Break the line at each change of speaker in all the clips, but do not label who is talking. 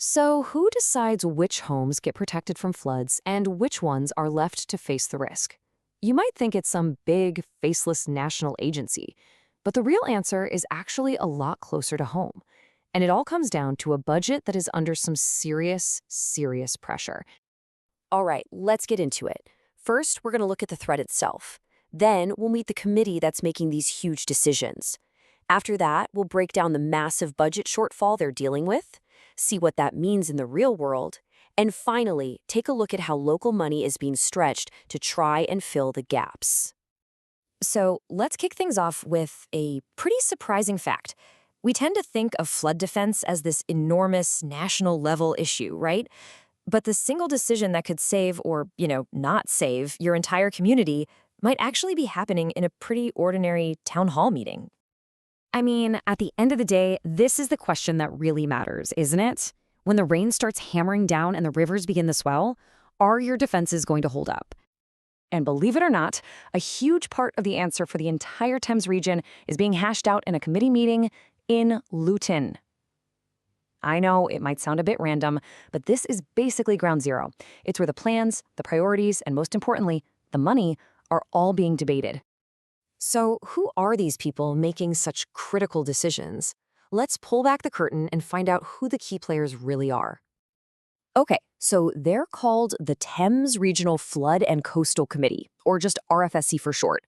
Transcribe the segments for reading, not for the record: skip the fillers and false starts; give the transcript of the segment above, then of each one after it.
So, who decides which homes get protected from floods and which ones are left to face the risk? You might think it's some big, faceless national agency, but the real answer is actually a lot closer to home. And it all comes down to a budget that is under some serious, serious pressure.
All right, let's get into it. First, we're going to look at the threat itself. Then, we'll meet the committee that's making these huge decisions. After that, we'll break down the massive budget shortfall they're dealing with, see what that means in the real world, and finally, take a look at how local money is being stretched to try and fill the gaps.
So let's kick things off with a pretty surprising fact. We tend to think of flood defense as this enormous national level issue, right? But the single decision that could save or, not save your entire community might actually be happening in a pretty ordinary town hall meeting.
I mean, at the end of the day, this is the question that really matters, isn't it? When the rain starts hammering down and the rivers begin to swell, are your defenses going to hold up? And believe it or not, a huge part of the answer for the entire Thames region is being hashed out in a committee meeting in Luton. I know it might sound a bit random, but this is basically ground zero. It's where the plans, the priorities, and most importantly, the money are all being debated.
So, who are these people making such critical decisions? Let's pull back the curtain and find out who the key players really are. Okay, so they're called the Thames Regional Flood and Coastal Committee, or just RFSC for short.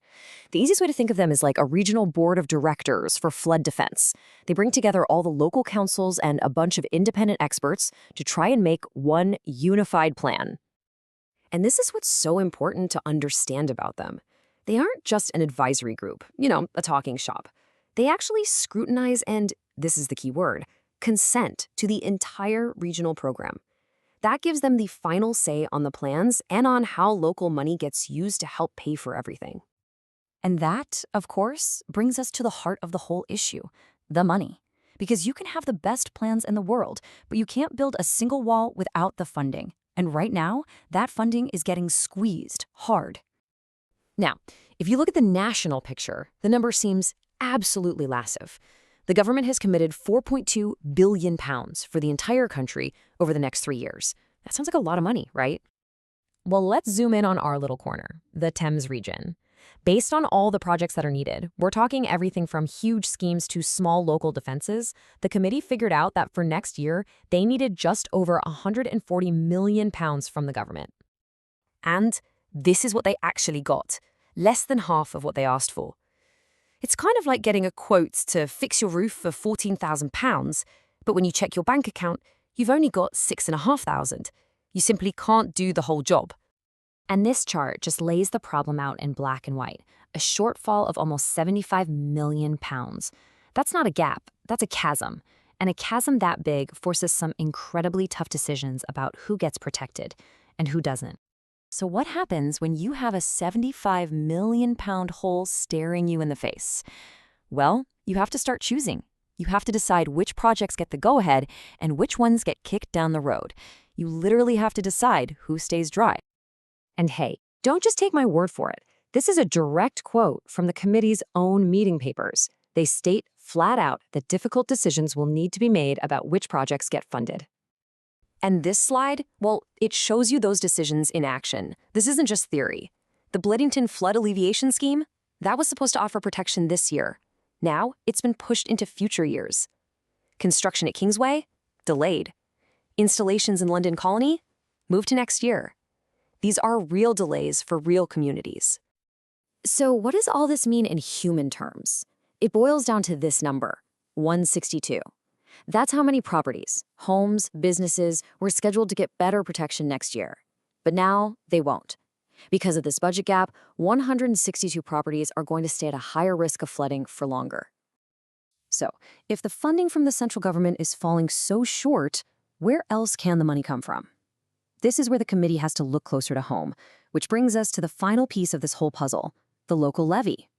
The easiest way to think of them is like a regional board of directors for flood defense. They bring together all the local councils and a bunch of independent experts to try and make one unified plan. And this is what's so important to understand about them. They aren't just an advisory group, a talking shop. They actually scrutinize and, this is the key word, consent to the entire regional program. That gives them the final say on the plans and on how local money gets used to help pay for everything.
And that, of course, brings us to the heart of the whole issue, the money. Because you can have the best plans in the world, but you can't build a single wall without the funding. And right now, that funding is getting squeezed hard.
Now, if you look at the national picture, the number seems absolutely massive. The government has committed £4.2 billion for the entire country over the next 3 years. That sounds like a lot of money, right? Well, let's zoom in on our little corner, the Thames region. Based on all the projects that are needed, we're talking everything from huge schemes to small local defenses. The committee figured out that for next year, they needed just over £140 million from the government. And this is what they actually got, less than half of what they asked for. It's kind of like getting a quote to fix your roof for £14,000, but when you check your bank account, you've only got £6,500. You simply can't do the whole job.
And this chart just lays the problem out in black and white, a shortfall of almost £75 million. That's not a gap, that's a chasm. And a chasm that big forces some incredibly tough decisions about who gets protected and who doesn't. So what happens when you have a £75 million hole staring you in the face? Well, you have to start choosing. You have to decide which projects get the go-ahead and which ones get kicked down the road. You literally have to decide who stays dry.
And hey, don't just take my word for it. This is a direct quote from the committee's own meeting papers. They state flat out that difficult decisions will need to be made about which projects get funded. And this slide, well, it shows you those decisions in action. This isn't just theory. The Bliddington Flood Alleviation Scheme, that was supposed to offer protection this year. Now, it's been pushed into future years. Construction at Kingsway, delayed. Installations in London Colony, moved to next year. These are real delays for real communities. So what does all this mean in human terms? It boils down to this number, 162. That's how many properties, homes, businesses were scheduled to get better protection next year. But now they won't. Because of this budget gap, 162 properties are going to stay at a higher risk of flooding for longer. So, if the funding from the central government is falling so short, where else can the money come from? This is where the committee has to look closer to home, which brings us to the final piece of this whole puzzle, the local levy.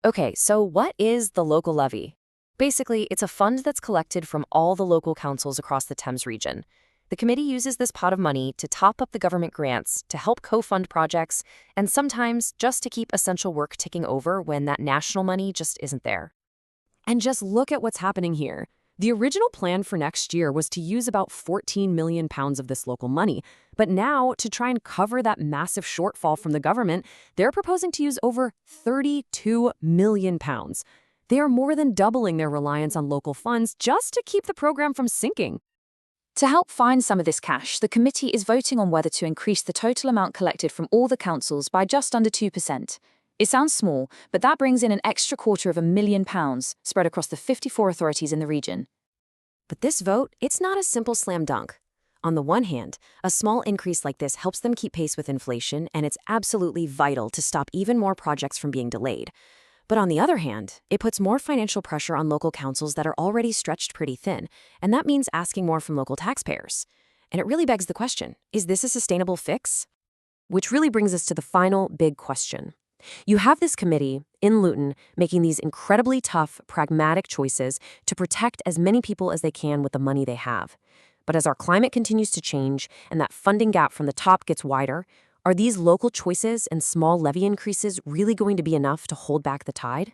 Okay, so what is the local levy? Basically, it's a fund that's collected from all the local councils across the Thames region. The committee uses this pot of money to top up the government grants, to help co-fund projects, and sometimes just to keep essential work ticking over when that national money just isn't there. And just look at what's happening here.
The original plan for next year was to use about £14 million of this local money, but now, to try and cover that massive shortfall from the government, they're proposing to use over £32 million. They are more than doubling their reliance on local funds just to keep the program from sinking.
To help find some of this cash, the committee is voting on whether to increase the total amount collected from all the councils by just under 2%. It sounds small, but that brings in an extra £250,000 spread across the 54 authorities in the region.
But this vote, it's not a simple slam dunk. On the one hand, a small increase like this helps them keep pace with inflation, and it's absolutely vital to stop even more projects from being delayed. But on the other hand, it puts more financial pressure on local councils that are already stretched pretty thin, and that means asking more from local taxpayers. And it really begs the question, is this a sustainable fix? Which really brings us to the final big question. You have this committee in Luton making these incredibly tough, pragmatic choices to protect as many people as they can with the money they have. But as our climate continues to change and that funding gap from the top gets wider, are these local choices and small levy increases really going to be enough to hold back the tide?